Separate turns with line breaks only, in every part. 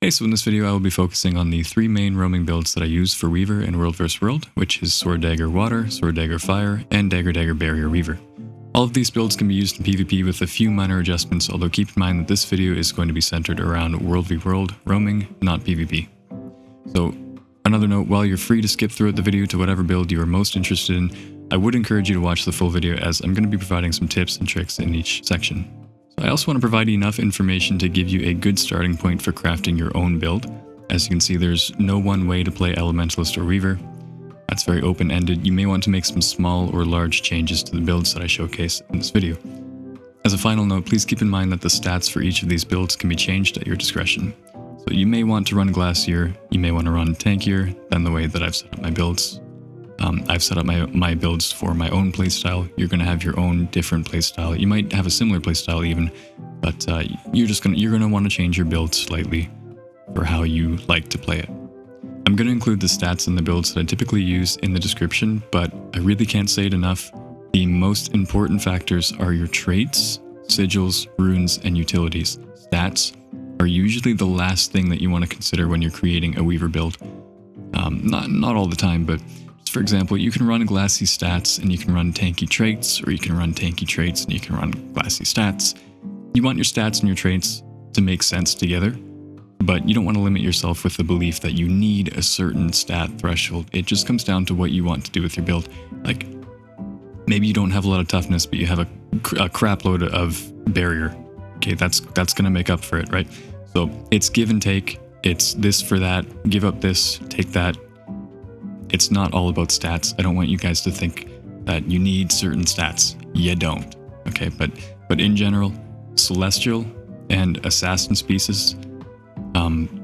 Hey, so in this video I will be focusing on the three main roaming builds that I use for Weaver in World vs. World, which is Sword Dagger Water, Sword Dagger Fire, and Dagger Dagger Barrier Weaver. All of these builds can be used in PvP with a few minor adjustments, although keep in mind that this video is going to be centered around World v World roaming, not PvP. So, another note, while you're free to skip throughout the video to whatever build you are most interested in, I would encourage you to watch the full video as I'm going to be providing some tips and tricks in each section. I also want to provide enough information to give you a good starting point for crafting your own build. As you can see, there's no one way to play Elementalist or Weaver. That's very open-ended. You may want to make some small or large changes to the builds that I showcase in this video. As a final note, please keep in mind that the stats for each of these builds can be changed at your discretion. So you may want to run Glacier, you may want to run Tankier than the way that I've set up my builds. I've set up my builds for my own playstyle. You're going to have your own different playstyle. You might have a similar playstyle even, but you're going to want to change your build slightly for how you like to play it. I'm going to include the stats and the builds that I typically use in the description, but I really can't say it enough. The most important factors are your traits, sigils, runes, and utilities. Stats are usually the last thing that you want to consider when you're creating a Weaver build. Not all the time, but for example, you can run glassy stats and you can run tanky traits, or you can run tanky traits and you can run glassy stats. You want your stats and your traits to make sense together, but you don't want to limit yourself with the belief that you need a certain stat threshold. It just comes down to what you want to do with your build. Like, maybe you don't have a lot of toughness, but you have a crap load of barrier. Okay, that's going to make up for it, right? So it's give and take. It's this for that, give up this, take that. It's not all about stats. I don't want you guys to think that you need certain stats. You don't. Okay, but in general, Celestial and Assassin pieces,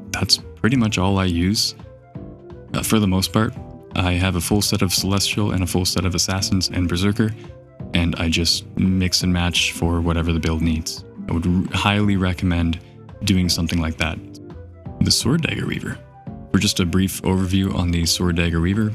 that's pretty much all I use. For the most part, I have a full set of Celestial and a full set of Assassins and Berserker, and I just mix and match for whatever the build needs. I would highly recommend doing something like that. The Sword Dagger Weaver. For just a brief overview on the Sword Dagger Weaver,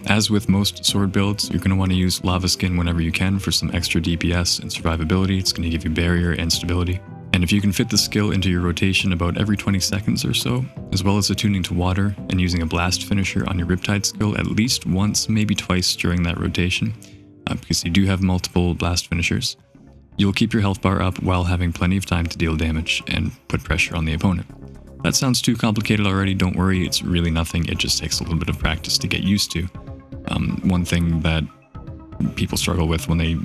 as with most sword builds, you're going to want to use Lava Skin whenever you can for some extra DPS and survivability. It's going to give you barrier and stability. And if you can fit the skill into your rotation about every 20 seconds or so, as well as attuning to water and using a blast finisher on your Riptide skill at least once, maybe twice during that rotation, because you do have multiple blast finishers, you'll keep your health bar up while having plenty of time to deal damage and put pressure on the opponent. That sounds too complicated already, don't worry, it's really nothing, it just takes a little bit of practice to get used to. One thing that people struggle with when they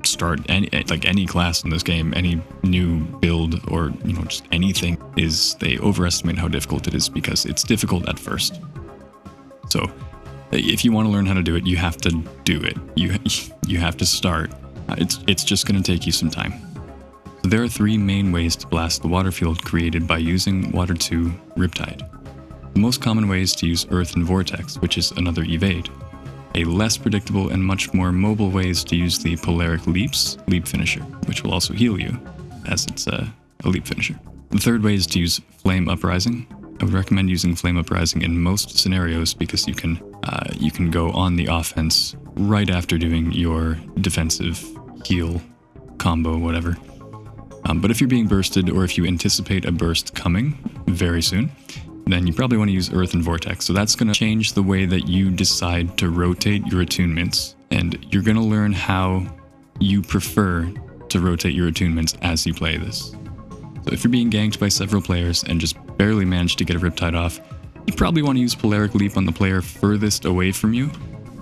start any class in this game, any new build, or just anything, is they overestimate how difficult it is because it's difficult at first. So if you want to learn how to do it, you have to do it. You have to start. It's just going to take you some time. So there are three main ways to blast the water field created by using Water 2 Riptide. The most common way is to use Earth and Vortex, which is another evade. A less predictable and much more mobile way is to use the Polaric Leap finisher, which will also heal you, as it's a leap finisher. The third way is to use Flame Uprising. I would recommend using Flame Uprising in most scenarios because you can go on the offense right after doing your defensive heal combo, whatever. But if you're being bursted, or if you anticipate a burst coming very soon, then you probably want to use Earth and Vortex. So that's going to change the way that you decide to rotate your attunements, and you're going to learn how you prefer to rotate your attunements as you play this. So if you're being ganked by several players and just barely manage to get a Riptide off, you probably want to use Polaric Leap on the player furthest away from you,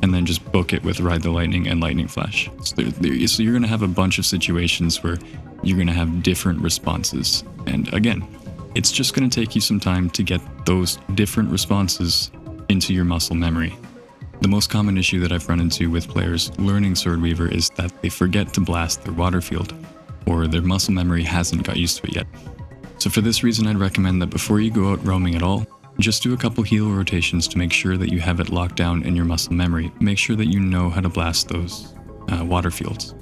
and then just book it with Ride the Lightning and Lightning Flash. So you're going to have a bunch of situations where you're going to have different responses. And again, it's just going to take you some time to get those different responses into your muscle memory. The most common issue that I've run into with players learning Sword Weaver is that they forget to blast their water field, or their muscle memory hasn't got used to it yet. So for this reason, I'd recommend that before you go out roaming at all, just do a couple heal rotations to make sure that you have it locked down in your muscle memory. Make sure that you know how to blast those water fields.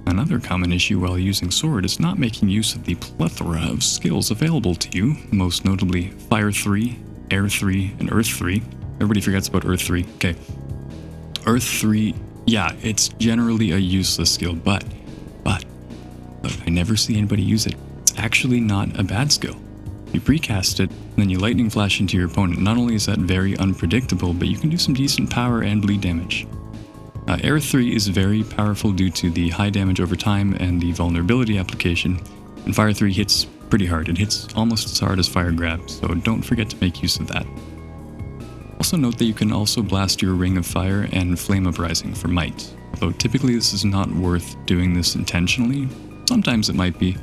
Another common issue while using Sword is not making use of the plethora of skills available to you, most notably Fire 3, Air 3, and Earth 3. Everybody forgets about Earth 3. Okay. Earth 3, yeah, it's generally a useless skill, but I never see anybody use it. It's actually not a bad skill. You precast it, and then you lightning flash into your opponent. Not only is that very unpredictable, but you can do some decent power and bleed damage. Air 3 is very powerful due to the high damage over time and the vulnerability application, and Fire 3 hits pretty hard. It hits almost as hard as Fire Grab, so don't forget to make use of that. Also note that you can also blast your Ring of Fire and Flame Uprising for might, although typically this is not worth doing this intentionally. Sometimes it might be,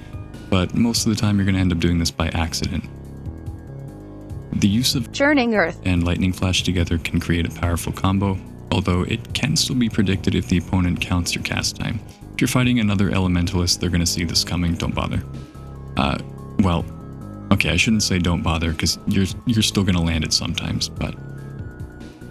but most of the time you're going to end up doing this by accident. The use of
Churning Earth
and Lightning Flash together can create a powerful combo, although it can still be predicted if the opponent counts your cast time. If you're fighting another Elementalist, they're going to see this coming, don't bother. Well, okay, I shouldn't say don't bother, because you're still going to land it sometimes, but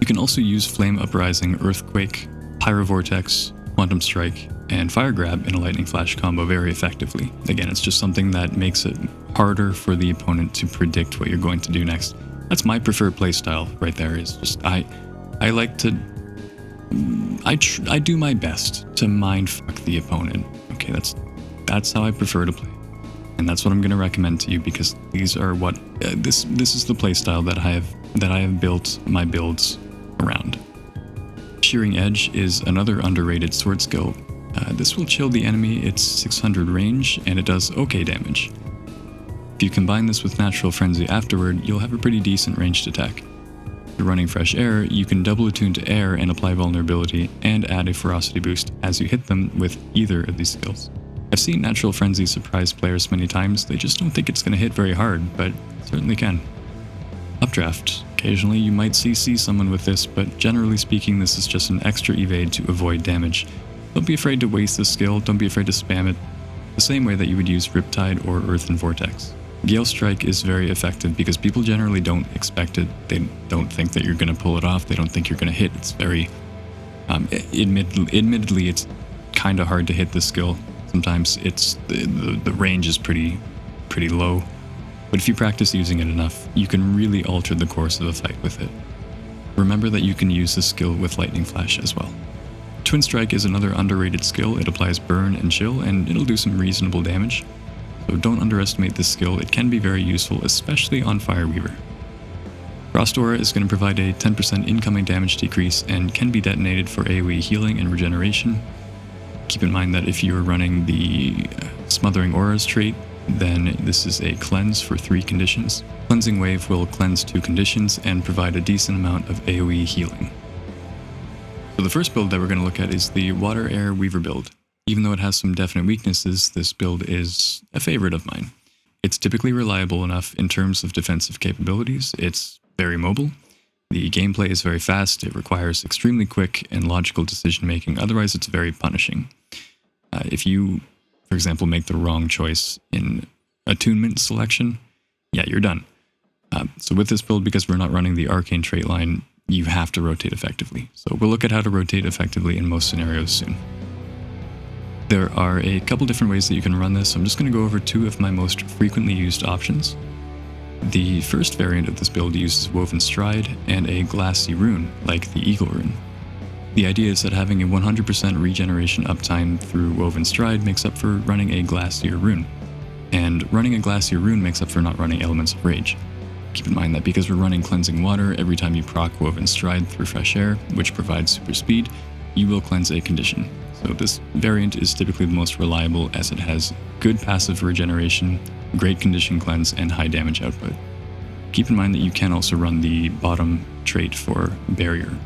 you can also use Flame Uprising, Earthquake, Pyrovortex, Quantum Strike, and Fire Grab in a Lightning Flash combo very effectively. Again, it's just something that makes it harder for the opponent to predict what you're going to do next. That's my preferred playstyle right there, is just I like to... I do my best to mindfuck the opponent. Okay, that's how I prefer to play. And that's what I'm going to recommend to you, because these are what... this is the playstyle that I have built my builds around. Shearing Edge is another underrated sword skill. This will chill the enemy, it's 600 range, and it does okay damage. If you combine this with Natural Frenzy afterward, you'll have a pretty decent ranged attack. If you're running Fresh Air, you can double attune to air and apply vulnerability, and add a ferocity boost as you hit them with either of these skills. I've seen Natural Frenzy surprise players many times, they just don't think it's going to hit very hard, but it certainly can. Updraft. Occasionally you might see someone with this, but generally speaking this is just an extra evade to avoid damage. Don't be afraid to waste this skill, don't be afraid to spam it, the same way that you would use Riptide or Earthen Vortex. Gale Strike is very effective because people generally don't expect it, they don't think that you're going to pull it off, they don't think you're going to hit. It's very... admittedly it's kind of hard to hit this skill. Sometimes it's the range is pretty low. But if you practice using it enough, you can really alter the course of a fight with it. Remember that you can use this skill with Lightning Flash as well. Twin Strike is another underrated skill. It applies burn and chill, and it'll do some reasonable damage. So don't underestimate this skill, it can be very useful, especially on Fireweaver. Frost Aura is going to provide a 10% incoming damage decrease and can be detonated for AoE healing and regeneration. Keep in mind that if you're running the Smothering Auras trait, then this is a cleanse for 3 conditions. Cleansing Wave will cleanse 2 conditions and provide a decent amount of AoE healing. So the first build that we're going to look at is the Water Air Weaver build. Even though it has some definite weaknesses, this build is a favorite of mine. It's typically reliable enough in terms of defensive capabilities, it's very mobile, the gameplay is very fast, it requires extremely quick and logical decision making, otherwise it's very punishing. If you, for example, make the wrong choice in attunement selection, yeah, you're done. So with this build, because we're not running the Arcane trait line, you have to rotate effectively. So we'll look at how to rotate effectively in most scenarios soon. There are a couple different ways that you can run this. I'm just going to go over 2 of my most frequently used options. The first variant of this build uses Woven Stride and a Glassy rune, like the Eagle rune. The idea is that having a 100% regeneration uptime through Woven Stride makes up for running a Glacier rune, and running a Glacier rune makes up for not running Elements of Rage. Keep in mind that because we're running Cleansing Water, every time you proc Woven Stride through Fresh Air, which provides super speed, you will cleanse a condition. So this variant is typically the most reliable as it has good passive regeneration, great condition cleanse, and high damage output. Keep in mind that you can also run the bottom trait for Barrier.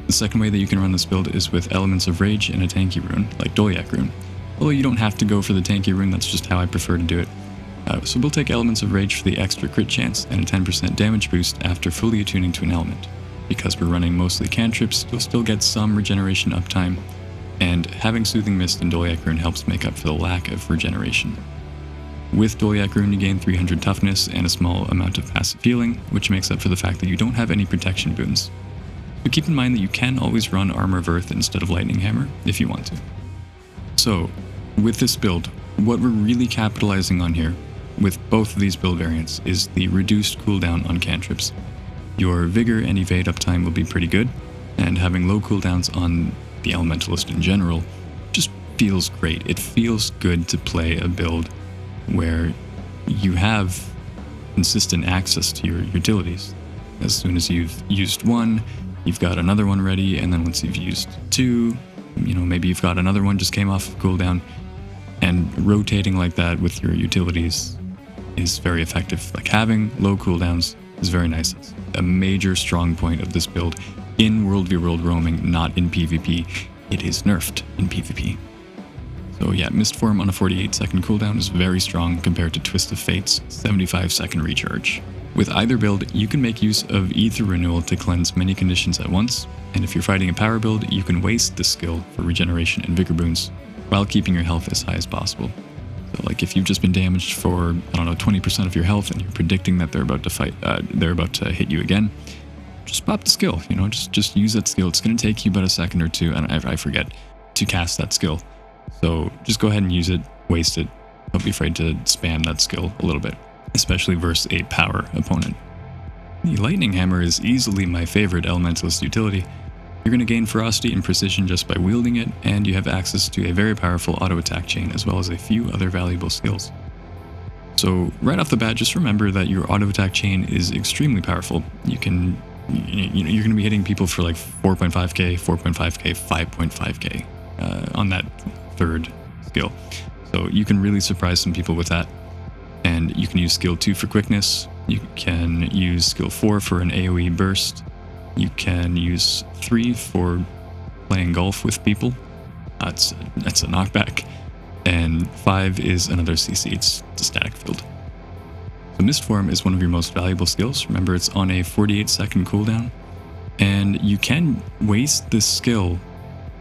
The second way that you can run this build is with Elements of Rage and a tanky rune, like Dolyak rune. Although you don't have to go for the tanky rune, that's just how I prefer to do it. So we'll take Elements of Rage for the extra crit chance and a 10% damage boost after fully attuning to an element. Because we're running mostly cantrips, you'll still get some regeneration uptime, and having Soothing Mist and Dolyak rune helps make up for the lack of regeneration. With Dolyak rune you gain 300 toughness and a small amount of passive healing, which makes up for the fact that you don't have any protection boons. But keep in mind that you can always run Armor of Earth instead of Lightning Hammer if you want to. So, with this build, what we're really capitalizing on here, with both of these build variants, is the reduced cooldown on cantrips. Your Vigor and Evade uptime will be pretty good, and having low cooldowns on the Elementalist in general just feels great. It feels good to play a build where you have consistent access to your utilities. As soon as you've used one, you've got another one ready, and then once you've used two, maybe you've got another one just came off of cooldown, and rotating like that with your utilities is very effective. Like having low cooldowns is very nice. It's a major strong point of this build in World v World roaming, not in PvP. It is nerfed in PvP. So yeah, Mistform on a 48-second cooldown is very strong compared to Twist of Fate's 75-second recharge. With either build, you can make use of Ether Renewal to cleanse many conditions at once, and if you're fighting a power build, you can waste this skill for regeneration and vigor boons while keeping your health as high as possible. So like if you've just been damaged for, 20% of your health and you're predicting that they're about to hit you again, just pop the skill, just use that skill. It's going to take you about a second or two, and I forget, to cast that skill. So just go ahead and use it, waste it. Don't be afraid to spam that skill a little bit, especially versus a power opponent. The Lightning Hammer is easily my favorite Elementalist utility. You're going to gain ferocity and precision just by wielding it, and you have access to a very powerful auto attack chain as well as a few other valuable skills. So right off the bat, just remember that your auto attack chain is extremely powerful. You're going to be hitting people for like 4.5k, 4.5k, 5.5k on that third skill. So you can really surprise some people with that. And you can use skill 2 for quickness. You can use skill 4 for an AoE burst. You can use 3 for playing golf with people. That's a knockback. And 5 is another CC. It's a static field. So Mistform is one of your most valuable skills. Remember, it's on a 48-second cooldown. And you can waste this skill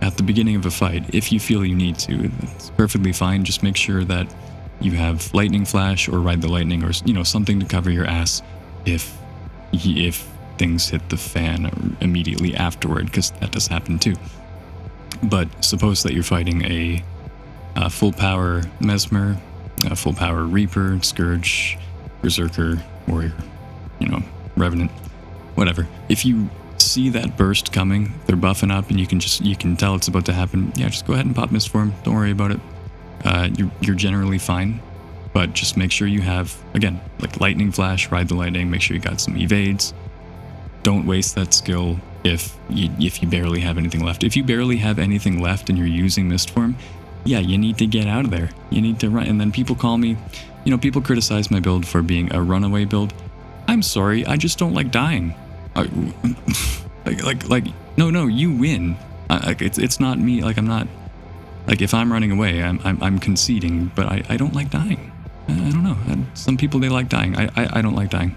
at the beginning of a fight if you feel you need to. That's perfectly fine. Just make sure that you have Lightning Flash or Ride the Lightning or something to cover your ass if things hit the fan immediately afterward, because that does happen too. But suppose that you're fighting a full power Mesmer, a full power Reaper, Scourge, Berserker, Warrior, Revenant, whatever. If you see that burst coming, they're buffing up, and you can tell it's about to happen, yeah, just go ahead and pop Mistform. Don't worry about it. You're generally fine, but just make sure you have, again, like Lightning Flash, Ride the Lightning, make sure you got some evades. Don't waste that skill if you barely have anything left. If you barely have anything left and you're using Mistform, yeah, you need to get out of there. You need to run. And then people call me, people criticize my build for being a runaway build. I'm sorry, I just don't like dying. No, you win. It's not me. Like, I'm not. Like, if I'm running away, I'm conceding, but I don't like dying. I don't know. Some people, they like dying. I don't like dying.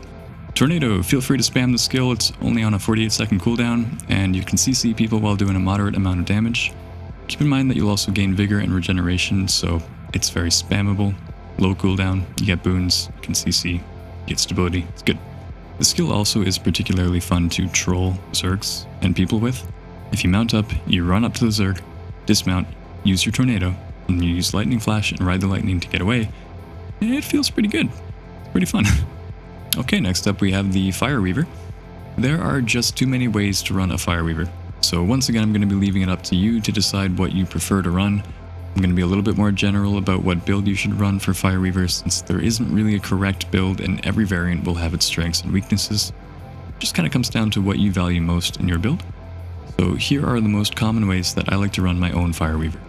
Tornado, feel free to spam the skill. It's only on a 48-second cooldown, and you can CC people while doing a moderate amount of damage. Keep in mind that you'll also gain vigor and regeneration, so it's very spammable. Low cooldown, you get boons, you can CC, you get stability. It's good. The skill also is particularly fun to troll Zergs and people with. If you mount up, you run up to the Zerg, dismount, use your Tornado, and you use Lightning Flash and Ride the Lightning to get away. It feels pretty good. It's pretty fun. Okay, next up we have the Fire Weaver. There are just too many ways to run a Fire Weaver. So once again, I'm going to be leaving it up to you to decide what you prefer to run. I'm going to be a little bit more general about what build you should run for Fire Weaver, since there isn't really a correct build and every variant will have its strengths and weaknesses. It just kind of comes down to what you value most in your build. So here are the most common ways that I like to run my own Fire Weaver.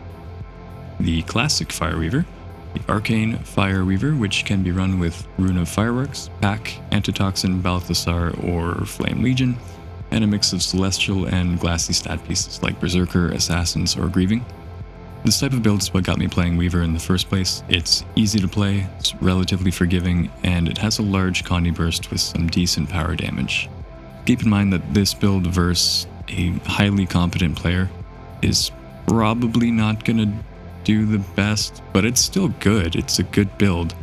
The Classic Fire Weaver, the Arcane Fire Weaver, which can be run with Rune of Fireworks, Pack, Antitoxin, Balthasar, or Flame Legion, and a mix of Celestial and Glassy stat pieces like Berserker, Assassins, or Grieving. This type of build is what got me playing Weaver in the first place. It's easy to play, it's relatively forgiving, and it has a large Condi burst with some decent power damage. Keep in mind that this build versus a highly competent player is probably not going to do the best, but it's still good. It's a good build.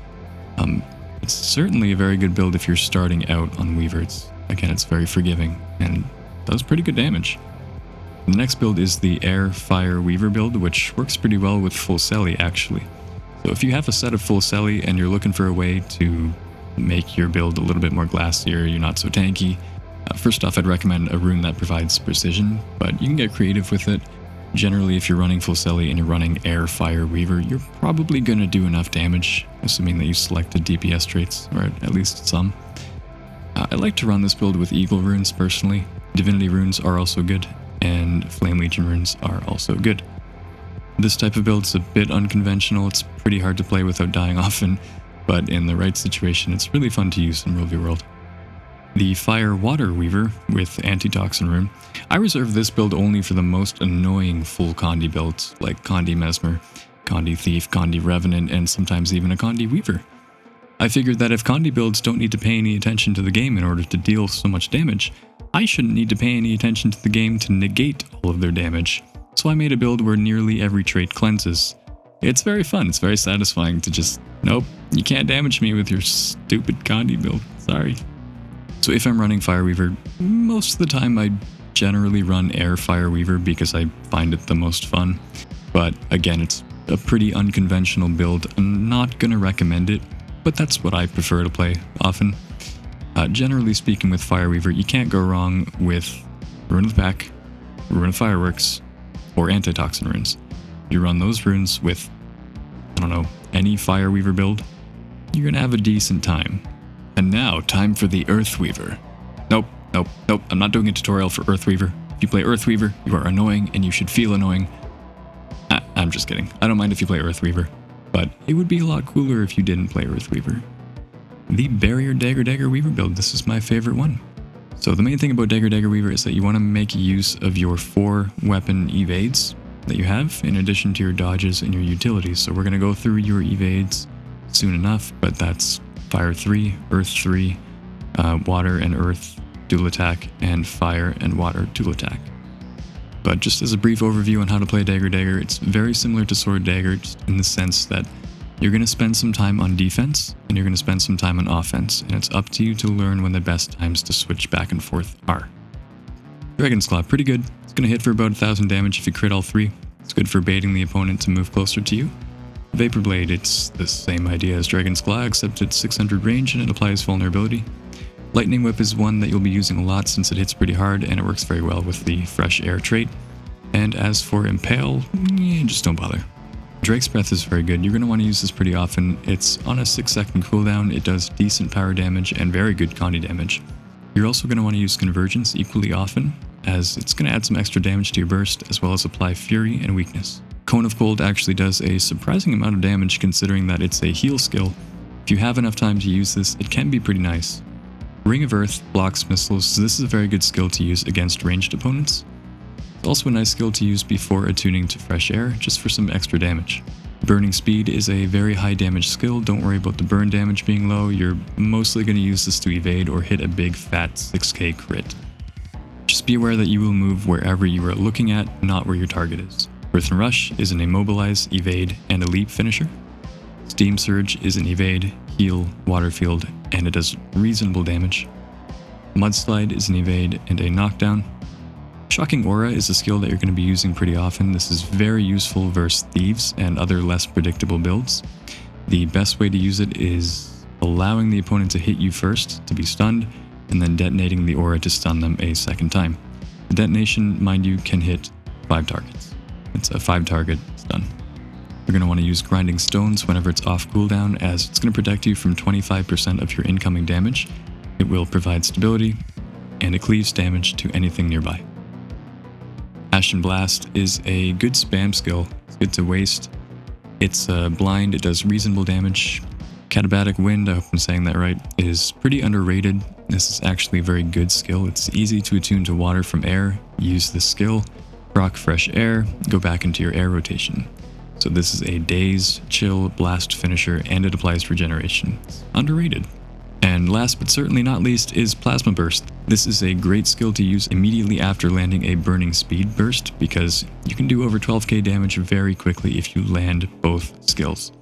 It's certainly a very good build if you're starting out on Weaver. It's very forgiving and does pretty good damage. The next build is the Air Fire Weaver build, which works pretty well with Full Celly actually. So if you have a set of Full Celly and you're looking for a way to make your build a little bit more glassier, you're not so tanky, first off I'd recommend a rune that provides precision, but you can get creative with it. Generally, if you're running full celly and you're running air, fire, weaver, you're probably going to do enough damage, assuming that you selected DPS traits, or at least some. I like to run this build with Eagle runes personally. Divinity runes are also good, and Flame Legion runes are also good. This type of build is a bit unconventional. It's pretty hard to play without dying often, but in the right situation, it's really fun to use in World v World. The Fire Water Weaver with Antitoxin rune. I reserve this build only for the most annoying full Condi builds, like Condi Mesmer, Condi Thief, Condi Revenant, and sometimes even a Condi Weaver. I figured that if Condi builds don't need to pay any attention to the game in order to deal so much damage, I shouldn't need to pay any attention to the game to negate all of their damage. So I made a build where nearly every trait cleanses. It's very fun, it's very satisfying to just, nope, you can't damage me with your stupid Condi build, sorry. So if I'm running Fire Weaver, most of the time I generally run Air Fire Weaver because I find it the most fun. But again, it's a pretty unconventional build. I'm not going to recommend it, but that's what I prefer to play often. Generally speaking with Fire Weaver, you can't go wrong with Rune of the Pack, Rune of Fireworks, or Antitoxin runes. You run those runes with, I don't know, any Fire Weaver build, you're going to have a decent time. And now, time for the Earth Weaver. Nope, I'm not doing a tutorial for Earth Weaver. If you play Earth Weaver, you are annoying and you should feel annoying. I'm just kidding. I don't mind if you play Earth Weaver, but it would be a lot cooler if you didn't play Earth Weaver. The Barrier Dagger Weaver build, this is my favorite one. So the main thing about Dagger Weaver is that you want to make use of your 4 weapon evades that you have, in addition to your dodges and your utilities. So we're going to go through your evades soon enough, but that's Fire 3, Earth 3, Water and Earth dual attack, and Fire and Water dual attack. But just as a brief overview on how to play Dagger, it's very similar to Sword Dagger, just in the sense that you're going to spend some time on defense, and you're going to spend some time on offense, and it's up to you to learn when the best times to switch back and forth are. Dragon's Claw, pretty good. It's going to hit for about 1000 damage if you crit all 3. It's good for baiting the opponent to move closer to you. Vapor Blade, it's the same idea as Dragon's Claw, except it's 600 range and it applies vulnerability. Lightning Whip is one that you'll be using a lot since it hits pretty hard and it works very well with the Fresh Air trait. And as for Impale, just don't bother. Drake's Breath is very good. You're going to want to use this pretty often. It's on a 6-second cooldown, it does decent power damage and very good Condi damage. You're also going to want to use Convergence equally often, as it's going to add some extra damage to your burst, as well as apply Fury and Weakness. Cone of Cold actually does a surprising amount of damage considering that it's a heal skill. If you have enough time to use this, it can be pretty nice. Ring of Earth blocks missiles, so this is a very good skill to use against ranged opponents. It's also a nice skill to use before attuning to Fresh Air, just for some extra damage. Burning Speed is a very high damage skill. Don't worry about the burn damage being low, you're mostly going to use this to evade or hit a big fat 6k crit. Just be aware that you will move wherever you are looking at, not where your target is. Earth and Rush is an Immobilize, Evade, and a Leap finisher. Steam Surge is an Evade, Heal, Water Field, and it does reasonable damage. Mudslide is an Evade and a Knockdown. Shocking Aura is a skill that you're going to be using pretty often. This is very useful versus Thieves and other less predictable builds. The best way to use it is allowing the opponent to hit you first to be stunned, and then detonating the aura to stun them a second time. The detonation, mind you, can hit 5 targets. It's a 5-target stun. You're going to want to use Grinding Stones whenever it's off cooldown, as it's going to protect you from 25% of your incoming damage. It will provide stability, and it cleaves damage to anything nearby. Ashen Blast is a good spam skill. It's good to waste. It's blind, it does reasonable damage. Katabatic Wind, I hope I'm saying that right, is pretty underrated. This is actually a very good skill. It's easy to attune to water from air. Use this skill, proc Fresh Air, go back into your air rotation. So this is a Daze, Chill, Blast finisher, and it applies regeneration. It's underrated. And last but certainly not least is Plasma Burst. This is a great skill to use immediately after landing a Burning Speed burst, because you can do over 12k damage very quickly if you land both skills.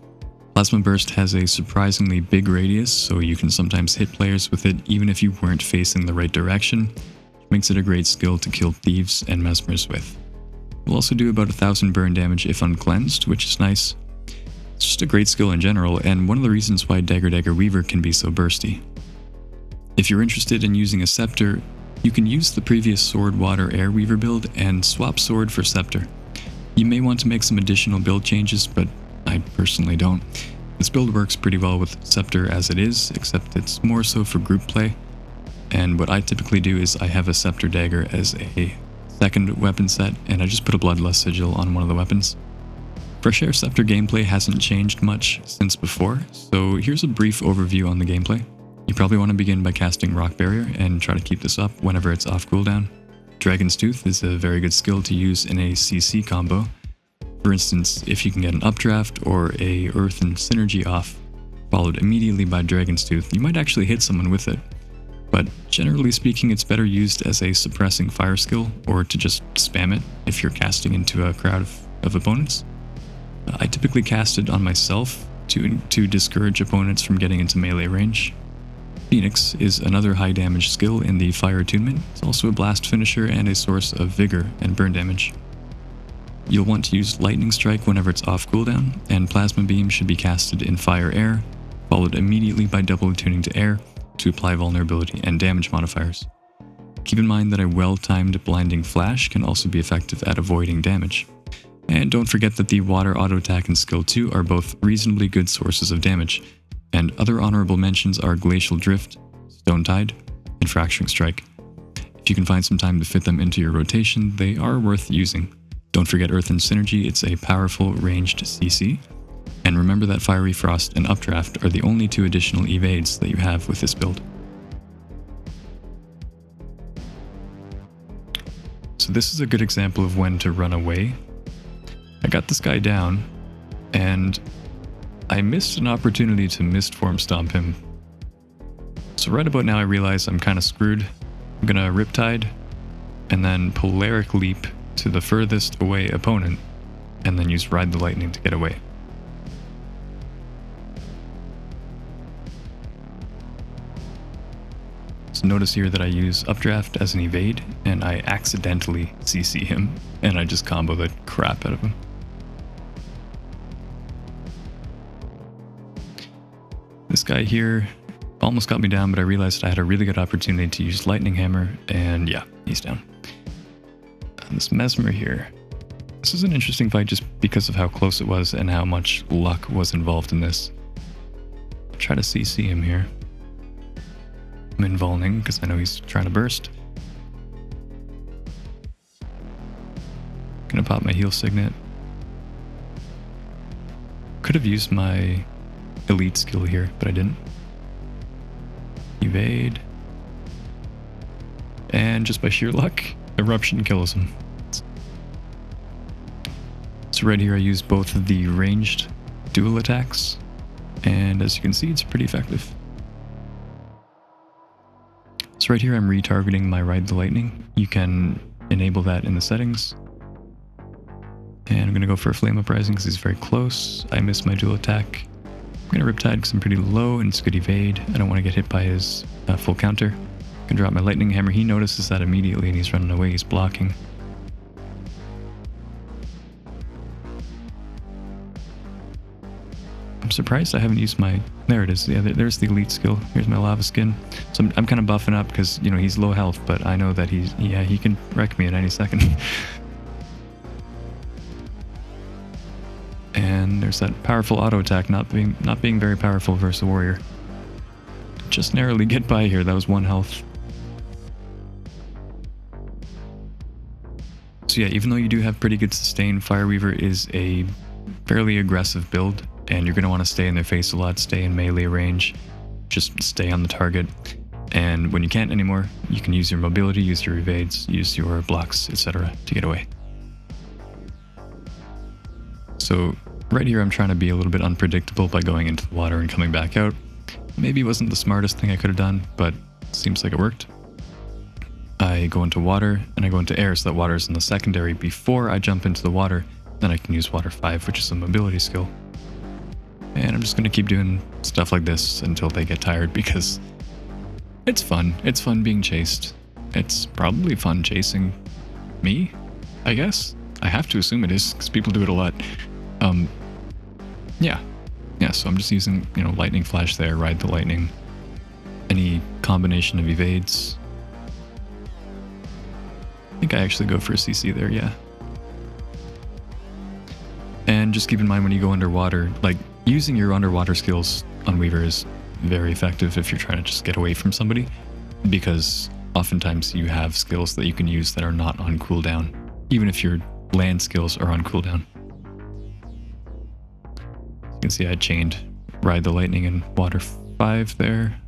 Plasma Burst has a surprisingly big radius, so you can sometimes hit players with it even if you weren't facing the right direction, which makes it a great skill to kill Thieves and Mesmers with. It will also do about 1000 burn damage if uncleansed, which is nice. It's just a great skill in general, and one of the reasons why Dagger Weaver can be so bursty. If you're interested in using a Scepter, you can use the previous Sword Water Air Weaver build and swap Sword for Scepter. You may want to make some additional build changes, but I personally don't. This build works pretty well with Scepter as it is, except it's more so for group play. And what I typically do is I have a Scepter dagger as a second weapon set, and I just put a Bloodlust sigil on one of the weapons. Fresh Scepter gameplay hasn't changed much since before, so here's a brief overview on the gameplay. You probably want to begin by casting Rock Barrier and try to keep this up whenever it's off cooldown. Dragon's Tooth is a very good skill to use in a CC combo. For instance, if you can get an Updraft or a Earth and Synergy off, followed immediately by Dragon's Tooth, you might actually hit someone with it. But generally speaking, it's better used as a suppressing fire skill, or to just spam it if you're casting into a crowd of opponents. I typically cast it on myself to discourage opponents from getting into melee range. Phoenix is another high damage skill in the fire attunement. It's also a blast finisher and a source of vigor and burn damage. You'll want to use Lightning Strike whenever it's off cooldown, and Plasma Beam should be casted in fire-air, followed immediately by double attuning to air to apply vulnerability and damage modifiers. Keep in mind that a well-timed Blinding Flash can also be effective at avoiding damage. And don't forget that the Water Auto Attack and Skill 2 are both reasonably good sources of damage, and other honorable mentions are Glacial Drift, Stone Tide, and Fracturing Strike. If you can find some time to fit them into your rotation, they are worth using. Don't forget Earth and Synergy, it's a powerful ranged CC. And remember that Fiery Frost and Updraft are the only two additional evades that you have with this build. So this is a good example of when to run away. I got this guy down, and I missed an opportunity to Mistform Stomp him. So right about now I realize I'm kind of screwed. I'm gonna Riptide, and then Polaric Leap to the furthest away opponent, and then use Ride the Lightning to get away. So notice here that I use Updraft as an evade, and I accidentally CC him, and I just combo the crap out of him. This guy here almost got me down, but I realized I had a really good opportunity to use Lightning Hammer, and yeah, he's down. And this Mesmer here. This is an interesting fight just because of how close it was and how much luck was involved in this. I'll try to CC him here. I'm invulning because I know he's trying to burst. Gonna pop my heal signet. Could have used my elite skill here, but I didn't. Evade. And just by sheer luck, Eruption kills him. So right here I use both of the ranged dual attacks, and as you can see, it's pretty effective. So right here I'm retargeting my Ride the Lightning. You can enable that in the settings. And I'm going to go for a Flame Uprising because he's very close. I missed my dual attack. I'm going to Riptide because I'm pretty low and it's good evade. I don't want to get hit by his full counter. I can drop my Lightning Hammer. He notices that immediately and he's running away. He's blocking. I'm surprised I haven't used my... There it is. Yeah, there's the elite skill. Here's my Lava Skin. So I'm kind of buffing up because, you know, he's low health, but I know that he can wreck me at any second. And there's that powerful auto attack not being very powerful versus a warrior. Just narrowly get by here. That was 1 health. So yeah, even though you do have pretty good sustain, Fireweaver is a fairly aggressive build, and you're going to want to stay in their face a lot, stay in melee range, just stay on the target. And when you can't anymore, you can use your mobility, use your evades, use your blocks, etc. to get away. So right here I'm trying to be a little bit unpredictable by going into the water and coming back out. Maybe it wasn't the smartest thing I could have done, but it seems like it worked. I go into water and I go into air, so that water is in the secondary before I jump into the water. Then I can use Water 5, which is a mobility skill. And I'm just going to keep doing stuff like this until they get tired because it's fun. It's fun being chased. It's probably fun chasing me, I guess. I have to assume it is because people do it a lot. Yeah, so I'm just using, you know, Lightning Flash there, Ride the Lightning, any combination of evades. I think I actually go for a CC there, yeah. And just keep in mind when you go underwater, like using your underwater skills on Weaver is very effective if you're trying to just get away from somebody, because oftentimes you have skills that you can use that are not on cooldown, even if your land skills are on cooldown. You can see I chained Ride the Lightning and Water 5 there.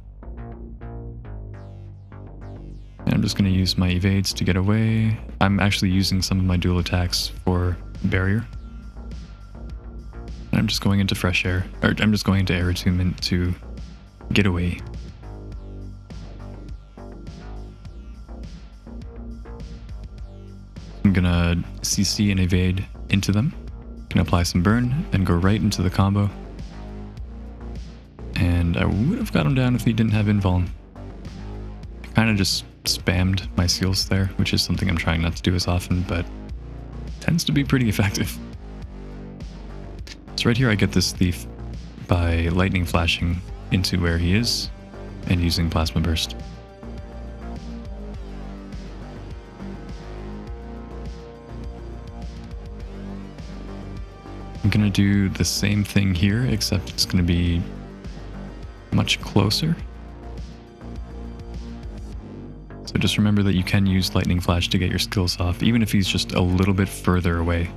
And I'm just going to use my evades to get away. I'm actually using some of my dual attacks for barrier. And I'm just going into fresh air, or I'm just going into air attunement to get away. I'm gonna CC and evade into them. Can apply some burn and go right into the combo. And I would have got him down if he didn't have invuln. I kind of just spammed my seals there, which is something I'm trying not to do as often, but tends to be pretty effective. So right here I get this thief by lightning flashing into where he is and using plasma burst. I'm gonna do the same thing here, except it's gonna be much closer. So just remember that you can use lightning flash to get your skills off, even if he's just a little bit further away.